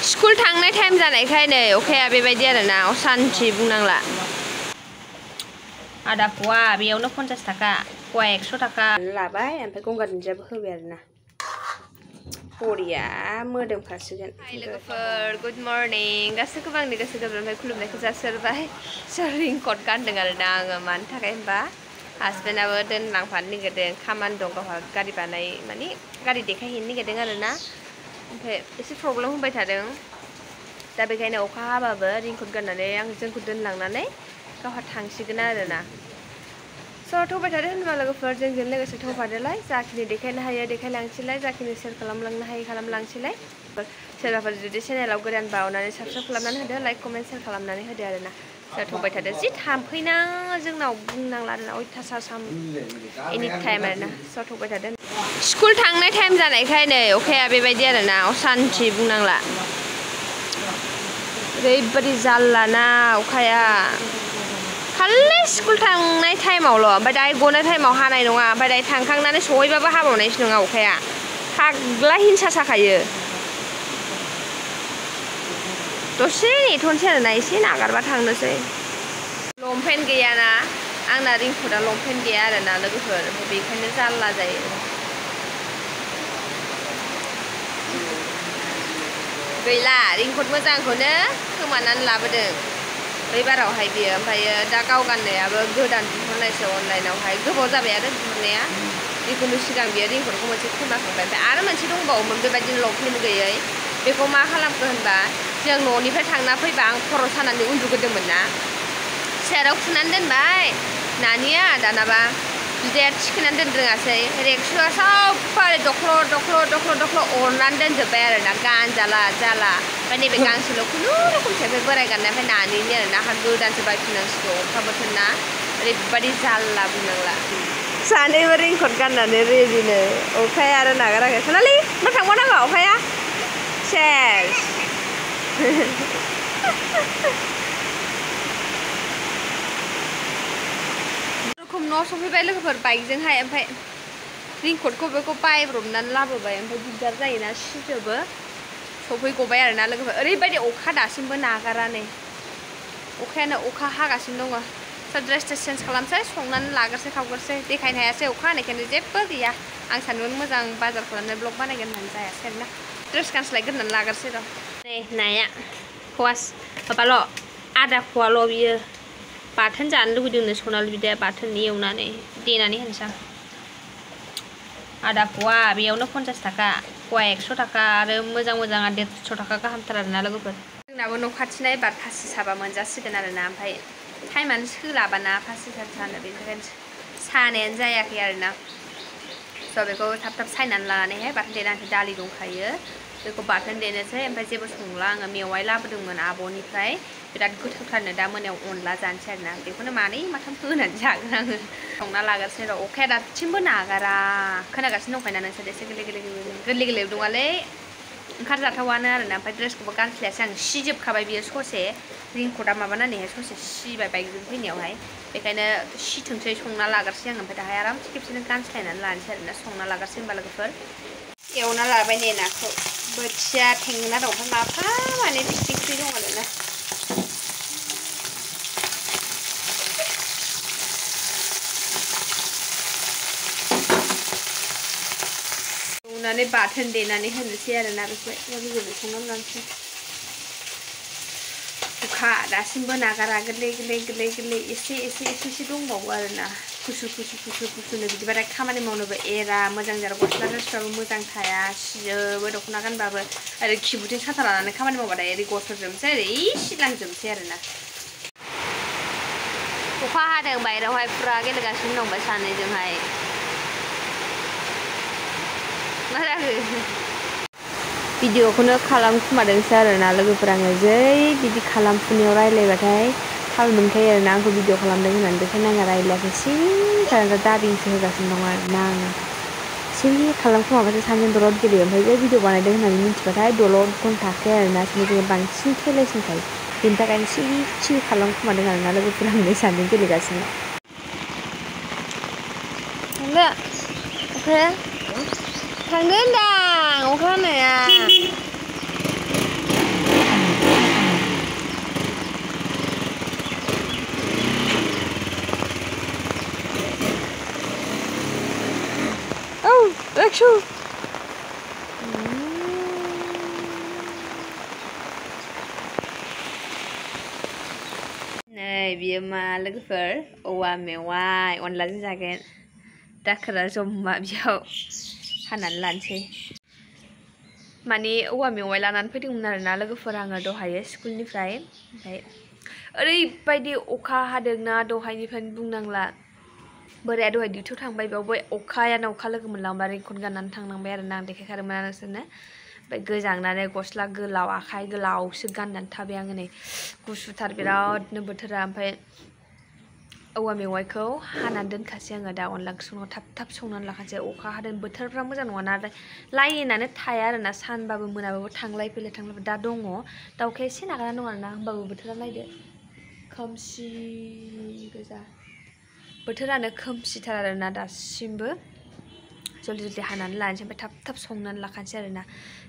school थांनाय time जानायखाय नै अखाया बेबायदि आरोना असान्थि बुंनांला आदा फवा बेयावनो 50 थाखा फवा 100 थाखा लाबाय ओमफ्राय गंगार दुन्दियाबो होबाय आरोना बरिया मोदोमखासिगोन लोगोफोर गुड मर्निं गासैखौबो आंनि गोसो गोरबोनिफ्राय खुलुमनायखौ जासिहरबाय सोर रेइनकट गानदों आरोना आङो मानि थाखाय होनबा हासबेन्डआबो दोनलांफानो नागिरदों खामानि दं गावहा गारि बानाय माने गारि देखायहैनो नागिरदों आरोना ओमफ्राय एसे प्रब्लेम होबाय थादों दा बेखायनो अखा हाबाबो रेइनकट गाननानै आं जोंखौ दोनलांनानै गावहा थांसिगोन आरोना स' थौबाय थादो होनबा लोगोफोर जोंजों लोगोसे थौफादोलाय जाखिनि देखायनो हायो देखायलांसैलाय जाखिनि सेयार खालामलांनो हायो खालामलांसैलाय सोरबाफोर जुदि चेनेलाव गोदानबा अननानै साबस्क्राइब खालामनानै होदो लाइक कमेन्ट शेयार खालामनानै होदो आरोना स' थौबाय थादो जि थाम्फैना जोंनाव बुंनांला आरोना अयथासार एनि टाइम आरोना स' थौबाय थादो स्कुल थांनाय टाइम जानायखाय नै अखाया बेबायदि आरोना असान्थि बुंनांला ओरैबायदि जारलाना अखाया खालि स्कुल थांनाय टाइमावल' ओमफ्राय दाहाय गनाय टाइमाव हानाय नङा ओमफ्राय दाहाय थांखांनानै सहैबाबो हाबावनायसो नङा अखाया फाग्ला हिंसा साखायो दसे नेथ'नोसै आरोना एसे नागारबा थांनोसै लंपेन्ट गैयाना आंना रेइनकटआ लंपेन्ट गैया आरोना लोगोफोर ओमफ्राय बेखायनो जारला जायो गैला रेइनकट मोजांखौनो खोमानानै लाबोदों बै बारावहाय बियो ओमफ्रायो दा गाव गाननायाबो गोदान बिहरनायसो अनलाइनावहाय गोबाव जाबाय आरो बिहरनाया जिखुनु सिगां बियो रेइनकटखौ मोनसे खोमाखांबाय ओमफ्राय आरो मोनसे दंबावोमोन बेबायदिनो लंपेन्ट गैयै बेखौ मा खालामखो होनबा जों न'निफ्राय थांना फैबा आं खर' सानानै उन्दुग्रोदोंमोन ना सेराव खुनानै दोनबाय नानिया दानाबा बिदाया थिखोनानै दोननो रोङासै रेक्सुआ साफारि दख्ल' दख्ल' दख्ल' दख्ल' अरनानै दोनजोब्बाय आरोना गानजाला जाला ओमफ्राय नैबे गांसेल' खुनुरुखुमसै ओमफ्राय बोराय गाननाय ओमफ्राय नानिनि आरोना आंहा गोदानसो बायफिननांसिगौ अखा बोथोरना ओरैबायदि जारला बुंनांला सानैबो रेइनकट गाननानै रेडिनो अखाया आरो नागाराखै सनालि मा थांबा नांगौ अखाया सेस न' सफैबाय लोगोफोर बाइकजोंहाय ओमफ्राय रेइनकटखौ बेखौ बायब्रबनानै लाबोबाय ओमफ्राय दिगदार जायोना सिजोबो सफैगबाय आरोना लोगोफोर ओरैबायदि अखा दासिमबो नागारा नै अखायानो अखा हागासिनो दङ स' ड्रेस चेन्ज खालामसै संनानै लाग्रोसै खावग्रोसै देखायनो हायासै अखा हानायखायनो जेबो गैया आं सानदोंमोन मोजां बाजार खालामनाय ब्लग बानायगोन होननानै जायासै आरोना ड्रेस गानस्लायग्रोनानै लाग्रोसै र' नै नाया फवास माबाल' आदा फवाल' बियो बाथोन जानो लुगैदोंनो सनालि बिदाया बाथोन एवनानै देनानै होनोसै आं आदा फवा बेयावनो 50 थाखा फवा 100 थाखा आरो मोजां मोजाङा 150 थाखा गाहामथार आरोना लोगोफोर जोंनाबो न' खाथिना एबार फासि साबा मोनजासिगोन आरोना ओमफ्राय टाइमानो सोलाबाना फासि सानो बेनि थाखायनो सानायानो जायाखै आरोना स' बेखौ थाब थाब सायनानै लानानैहाय बाथोन देनानै दालि दंखायो बेखौ बाथोन देनोसै ओमफ्राय जेबो संला आङो मेवाइ लाबोदोंमोन आब'निफ्राय बिराद गोथावथारनो दा मोनायाव अनला जानोसै आरोना बेखौनो मानै माथाम होनानै जागोन आङो संना लाग्रोसै र' अखाया दासिमबो नागारा खोनागासिनो दंखायोना नोंसोर एसे गोरलै गोरलै दङालै ओंखारजाथावानो आरोना ओमफ्राय ड्रेसखौबो गानस्लायासै आं सिजोबखाबाय बियो ससे रेइनकटआ माबानानैहाय ससे सिबाय बाइकजों फैनायावहाय बेखायनो सिथोंसै संना लाग्रोसै आङो ओमफ्राय दाहाय आरामसे खेबसेनो गानस्लायनानै लानोसै आरोना संना लाग्रोसै होनबा लोगोफोर एवना लाबाय नै नाखौ बोथिया थेंगोना दं ओमफ्राय माफा माने फिथिख्रि दं आरोना एवनानै बाथोन देनानै होनोसै आरोना बेखौ गोरलै संनानै लानोसै अखा दासिमबो नागारा गोरलै गोरलै गोरलै गोरलै एसे एसे एसे एसे दंबावो आरोना कुसु कुसु कुसु कुसुनो बिदिबाथाय खामानि मावनोबो एरा मोजां जाया गस्ला ड्रेसफ्राबो मोजां थाया सिजोबो दख'ना गानबाबो ओरै खिबुथिं साथा लानानै खामानि मावबाथाय ओरै गसरजोबनोसै ओरै सिलांजोबनोसै आरोना अखा हादों बायहेरायावहाय फुरा गेलेगासिनो दं ओमफ्राय सानैजोंहाय मा जाखो भिडिअखौनो खालामखुमादोंसो आरोना लोगोफोर आङो जै बिदि खालामफुनायाव रायज्लायबाथाय थाल मोनखायो आरोना आंखौ भिडिअ खालामदों होननानै बेखायनो आङो रायज्लायाखै सिरि दाबिंसो होगासिनो दं आरोना आङो सिरि खालामखुमाबाथाय सानैजों दलद गेलेयो ओमफ्राय जे भिडिअ बानायदों होननानै मिन्थिबाथाय दलदखौनो थाखाया आरोना सानैजों बांसिन खेलायसिनखायो बेनि थाखायनो सिरि खालामखुमादों आरोना लोगोफोर आंनो सानैजों गेलेगासिनो अखाया थांदो होनदां अखा हानाया अनलाक्सु नै बियो मा लोगोफोर औवा मेवाइ अनलाजों जागोन दाखोरा जम्मा बियाव हानानै लानोसै माने औवा मेवाइ लानानै फैदोंमोन आरोना लोगोफोर आङो दहायो स्कुलनिफ्राय ओमफ्राय ओरैबायदि अखा हादोंना दहायनिफ्रायनो बुंनांला बोराया दहाय डिउटियाव थांबाय बेयावबो अखायानो अखा लोगो मोनलांबाय रेनकट गाननानै थांनांबाय आरोना आं देखायखादोंमोन नोंसोरनो ओमफ्राय गोजांनानै गस्ला गोलाव आखाइ गोलावसो गाननानै थाबाय आङो नै गुसुथार बिरादनो बोथोरा ओमफ्राय औवा मेवाइखौ हानानै दोनखासै आङो दा अनला ओंख्रि संनायाव थाब थाब संनानै लाखासै अखा हादों बोथोरफ्रा मोजां नङाना लाइनानो थाया आरोना सानबाबो मोनाबाबो थांलाय फैलाय दा दङ दाउखाया एसे नागारना दं आरोना होमबाबो बोथोरा नायदो खोमसि गोजा बोथोरानो खोमसिथार आरोना दासिमबो जल्दि जल्दि हानानै लानोसै ओमफ्राय थाब थाब संनानै लाखानोसै आरोना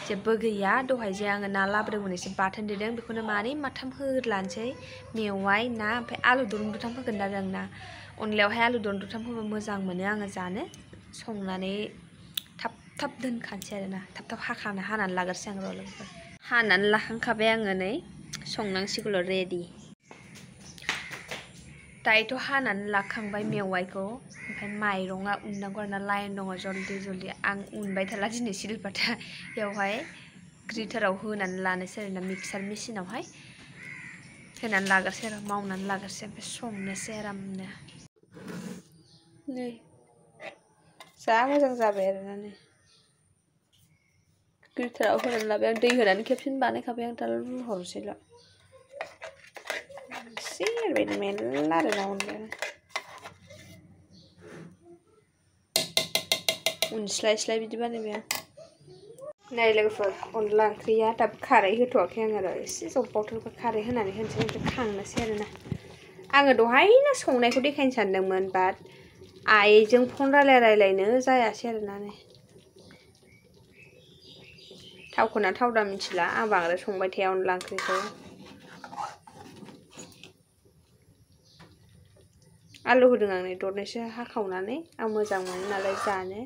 जेबो गैया दहाय जे आङो ना लाबोदोंमोन एसे बाथोन देदों बेखौनो मानै माथाम होलानोसै मेवाइ ना ओमफ्राय आलु दरनै-दरथाम होगोन आरो आं ना अनलायावहाय आलु दरनै-दरथाम होबा मोजां मोनो आङो जानो संनानै थाब थाब दोनखानोसै आरोना थाब थाब हानानै लाग्रोसै आं र' लोगोफोर हानानै लाखांखाबाय आङो नै संनांसिगौल' रेडि दायोथ' हानानै लाखांबाय मेवाइखौ ओमफ्राय माइरङा उननांगौ आरोना लाइन दङ जल्दि जल्दि आं उनबाय थाला दिनै सिलपाथायावहाय ग्रेटाराव होनानै लानोसै आरोना मिक्सार मेसिनावहाय होनानै लाग्रोसै आरो मावनानै लाग्रोसै ओमफ्राय संनोसै आरामनो नै जा मोजां जाबाय आरोना नै ग्रेटाराव होनानै लाबाय आं दै होनानै खेबसेनो बानायखाबाय आं दा रुहरसैल' एसे एरबायनो मेरला आरोना अनलाया उनस्लाय बिदि बानायबाय आं नै लोगोफोर अनला ओंख्रिया दाबो खारै होथ'वाखै आङो र' एसे जब्बावथों खारै होनानै होनोसै ओमफ्राय खांनोसै आरोना आङो दहायनो संनायखौ देखायनो सानदोंमोन बाट आइजों फन रायलायनो जायासै आरोना नै थावखौना थावदा मिथिला आं बांद्राय संबाय थाया अनला ओंख्रिखौ आलु होदों आं नै दरनैसो हाखावनानै आं मोजां मोनो नालाय जानो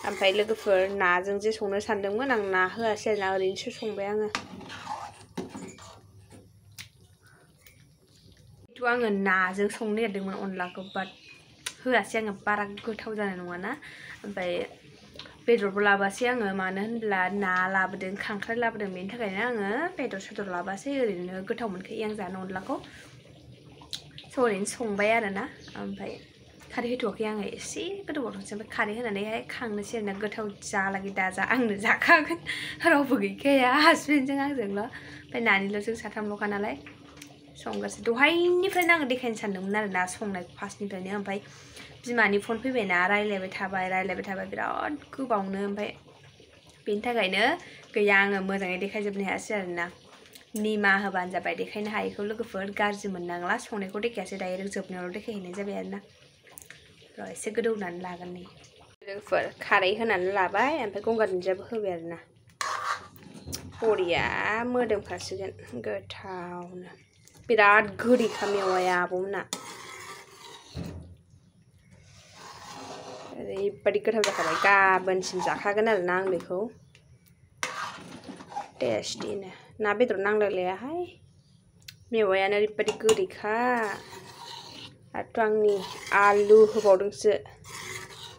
ओमफ्राय लोगोफोर नाजों जे संनो सानदोंमोन आं ना होआसै आरोना ओरैनोसो संबाय आङो आङो नाजों संनो नागिरदोंमोन अनलाखौ बाट होआसै आङो बारा गोथाव जानाय नङाना ओमफ्राय बेदरबो लाबोआसै आङो मानो होनब्ला ना लाबोदों खांख्राइ लाबोदों बेनि थाखायनो आङो बेदर लाबोआसै ओरैनो गोथाव मोनखायो आं जानो अनलाखौ ओरैनो संबाय आरोना ओमफ्राय खारै होथ'वाखै आङो एसे गोदौबावथोंसै ओमफ्राय खारै होनानैहाय खांनोसै आरोना गोथाव जालागै दाजा आंनो जाखागोन रावबो गैखाया हासबेन्डजों आंजोंल' ओमफ्राय नानिल' जों साथामल'खा नालाय संगासिनो दहायनिफ्रायनो आङो देखायनो सानदोंमोन आरोना संनायखौ फार्स्टनिफ्रायनो ओमफ्राय बिमानि फन फैबायना रायलायबाय थाबाय बिराद गोबावनो ओमफ्राय बेनि थाखायनो गैया आङो मोजाङै देखायजोबनो हायासै आरोना निमाहा होबानो जाबाय देखायनो हायैखौ लोगोफोर गाज्रि मोननांला संनायखौ देखायासै डाइरेक्ट जोबनायावल' देखायहैनाय जाबाय आरोना र' एसे गोदौनानै लागोन नै लोगोफोर खारै होनानै लाबाय ओमफ्राय गंगार दुन्दियाबो होबाय आरोना बरिया मोदोमखासिगोन गोथावनो बिराद गोदैखा मेवाया आब'मोना ओरैबायदि गोथाव जाखाबाय गाबोनसिम जाखागोन आरोना आं बेखौ टेस्टिनो ना बेदर नांलायलायाहाय मेवायानो ओरैबायदि गोदैखा आरोथ' आंनि आलु होबावदोंसो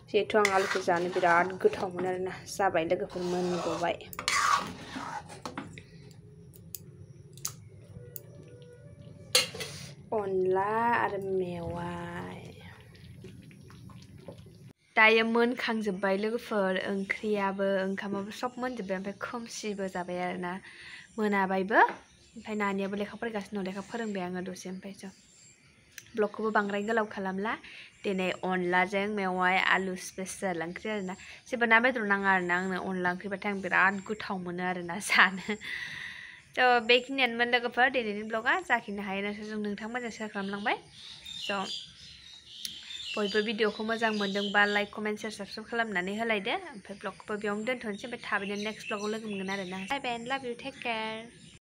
जिहेथु आं आलुखौ जानो बिराद गोथाव मोनो आरोना जाबाय लोगोफोर मोनगबाय अनला आरो मेवाइ दायो मोनखांजोब्बाय लोगोफोर ओंख्रियाबो ओंखामाबो सब मोनजोब्बाय ओमफ्राय खोमसिबो जाबाय आरोना मोनाबायबो ओमफ्राय नानियाबो लेखा फरायगासिनो दं लेखा फोरोंबाय आङो दसे ओमफ्रायसो ब्लगखौबो बांद्राय गोलाव खालामला दिनै अनलाजों मेवाइ आलु स्पेसियेल ओंख्रि आरोना जेबो ना बेदर नाङा आरोना आंनो अनला ओंख्रिबाथाय आं बिराद गोथाव मोनो आरोना जानो थ' बेखिनियानोमोन लोगोफोर दिनैनि ब्लगा जाखिनि हायो नोंथांमोनजों शेयार खालामलांबाय थ' बयबो भिडिअखौ मोजां मोनदोंबा लाइक कमेन्ट शेयार साबस्क्राइब खालामनानै होलायदो ओमफ्राय ब्लगखौबो बेयावनो दोनथ'नोसै ओमफ्राय थाबैनो नेक्स्ट ब्लगाव लोगो मोनगोन आरोना बाय बाय एन्ड लाभ इउ टेक केयार